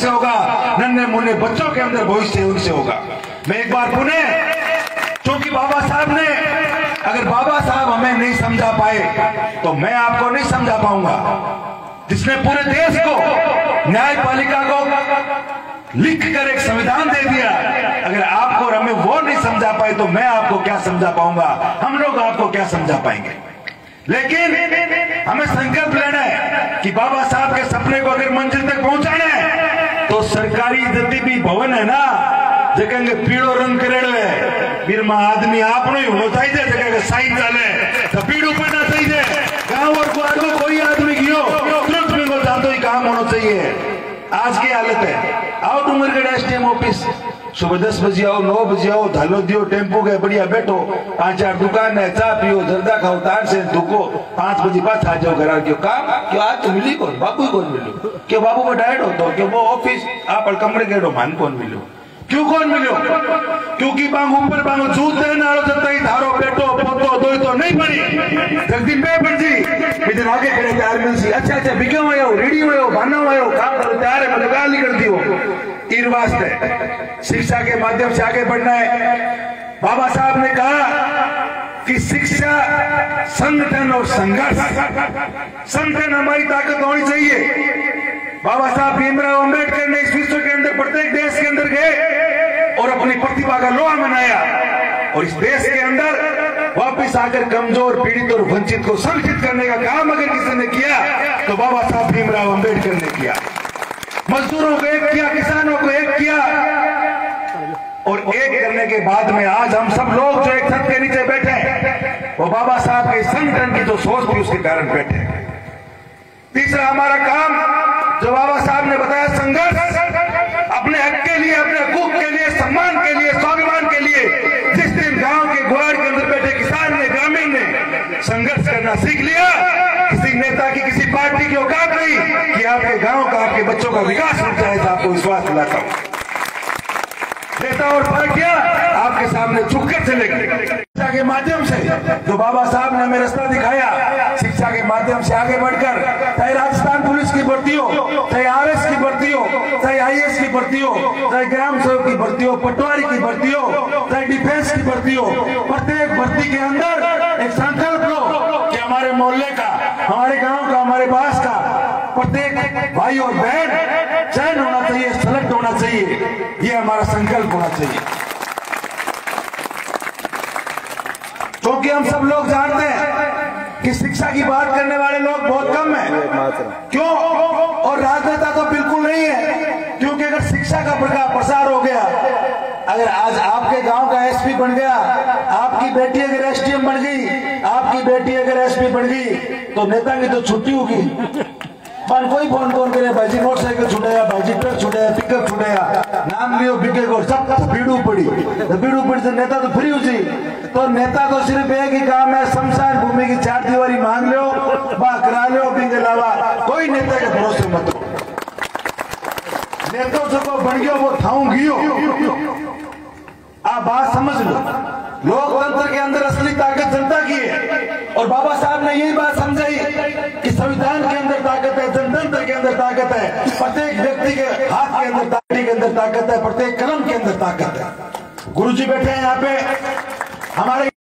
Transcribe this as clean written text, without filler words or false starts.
से होगा, नन्हे मुन्ने बच्चों के अंदर भविष्य उनसे होगा। मैं एक बार पुनः, क्योंकि बाबा साहब ने, अगर बाबा साहब हमें नहीं समझा पाए तो मैं आपको नहीं समझा पाऊंगा। जिसने पूरे देश को, न्यायपालिका को लिख कर एक संविधान दे दिया, अगर आपको और हमें वो नहीं समझा पाए तो मैं आपको क्या समझा पाऊंगा, हम लोग आपको क्या समझा पाएंगे। लेकिन हमें संकल्प लेना है कि बाबा साहब के सपने को अगर मंजिल तक पहुंचाना है तो सरकारी जति भी भवन है ना, जगह पीड़ो रंग करेड़ो है, बीरमा आदमी आपनो ही होना चाहिए, जगह साइन चाले तो पीड़ो पड़ना चाहिए। गांव और ग्वार को कोई आदमी गियो तुरंत में जातो ही काम होना चाहिए। आज की हालत है, आओ डूंगरगढ़ एसडीएम ऑफिस, सुबह 10 बजे आओ, 9 बजे आओ, धालो दियो टेम्पो के बढ़िया बैठो, 5-4 दुकान है, चाय पियो, जर्दा खाओ, तार से धुको, 5 बजे पास आ जाओ घर। क्यों काम, क्यों आज तो मिली कौन, बाबू कौन मिलो, क्यों बाबू को डायट हो तो, क्यों वो ऑफिस आप कमरे गेड़ो, मान कौन मिलो, क्यों कौन मिलो, क्योंकि बांग ऊपर बांग जूते नालो जता ही धारो बैठो पोतो दो तो नहीं बनी जल्दी में बन जी इधर आगे खड़े तैयार मिल सी। अच्छा बिके हुए हो, रेडी हुए हो, बना हुए हो, काम करो तैयार है, मतलब गाली कर दियो। ईर वास्ते शिक्षा के माध्यम से आगे बढ़ना है। बाबा साहब ने कहा कि शिक्षा, संगठन और संघर्ष, संगठन हमारी ताकत होनी चाहिए। बाबा साहब भीमराव अंबेडकर ने इस विश्व के अंदर प्रत्येक देश के अंदर गए और अपनी प्रतिभा का लोहा मनाया, और इस देश के अंदर वापस आकर कमजोर, पीड़ित और वंचित को संगठित करने का काम अगर किसी ने किया तो बाबा साहब भीमराव अंबेडकर ने किया। मजदूरों को एक किया, किसानों को एक किया, और एक करने के बाद में आज हम सब लोग जो एक छत के नीचे बैठे हैं वो बाबा साहब के संगठन की जो सोच थी उसके कारण बैठे। तीसरा हमारा काम जो बाबा साहब ने बताया, संघर्ष, अपने हक के लिए, अपने हकूक के लिए, सम्मान के लिए, स्वाभिमान के लिए। जिस दिन गांव के ग्वार के अंदर बैठे किसान ने, ग्रामीण ने संघर्ष करना सीख लिया, किसी नेता की, किसी पार्टी की औकात नहीं कि आपके गांव का, आपके बच्चों का विकास हो जाए, आपको विश्वास दिलाता हूं। नेता और पार्टियां आपके सामने झुककर चलेगी। शिक्षा के माध्यम से जो बाबा साहब ने हमें रास्ता दिखाया, शिक्षा के माध्यम से आगे बढ़कर, चाहे राजस्थान पुलिस की भर्ती हो, चाहे आरएस की भर्ती हो, चाहे आईएएस की भर्ती हो, चाहे ग्राम सेवक की भर्ती हो, पटवारी की भर्ती हो, चाहे डिफेंस की भर्ती हो, प्रत्येक भर्ती के अंदर एक संकल्प लो कि हमारे मोहल्ले का, हमारे गांव का, हमारे पास का प्रत्येक भाई और बहन चयन होना चाहिए, सेलेक्ट होना चाहिए। ये हमारा संकल्प होना चाहिए, क्योंकि हम सब लोग जानते हैं कि शिक्षा की बात करने वाले लोग बहुत कम हैं। क्यों? और राजनेता तो बिल्कुल नहीं है, क्योंकि अगर शिक्षा का प्रसार हो गया, अगर आज आपके गांव का एसपी बन गया, आपकी बेटी अगर एसडीएम बन गई, आपकी बेटी अगर एसपी बन गई, तो नेता की तो छुट्टी होगी। पर कोई फोन कौन करे, भाईजी मोटरसाइकिल छुटाया, भाईजी ट्रक छुटाया, पिकअप छुटाया, नाम लियो बिके को, सब भीड़ू पड़ी से नेता तो फ्री हुई। तो नेता तो सिर्फ एक ही काम है, शमशान भूमि की 4 दीवारी मांग लो, बा करा लो, के अलावा कोई नेता के भरोसे मत हो। नेता जो बन गयो वो थाऊंगियो। आप बात समझ लो, लोकतंत्र के अंदर असली ताकत जनता की है, और बाबा साहब ने यही बात समझाई कि संविधान के अंदर ताकत है, जनतंत्र के अंदर ताकत है, प्रत्येक व्यक्ति के हाथ के अंदर, ताकत के अंदर ताकत है, प्रत्येक कलम के अंदर ताकत है। गुरुजी बैठे हैं यहाँ पे, हमारे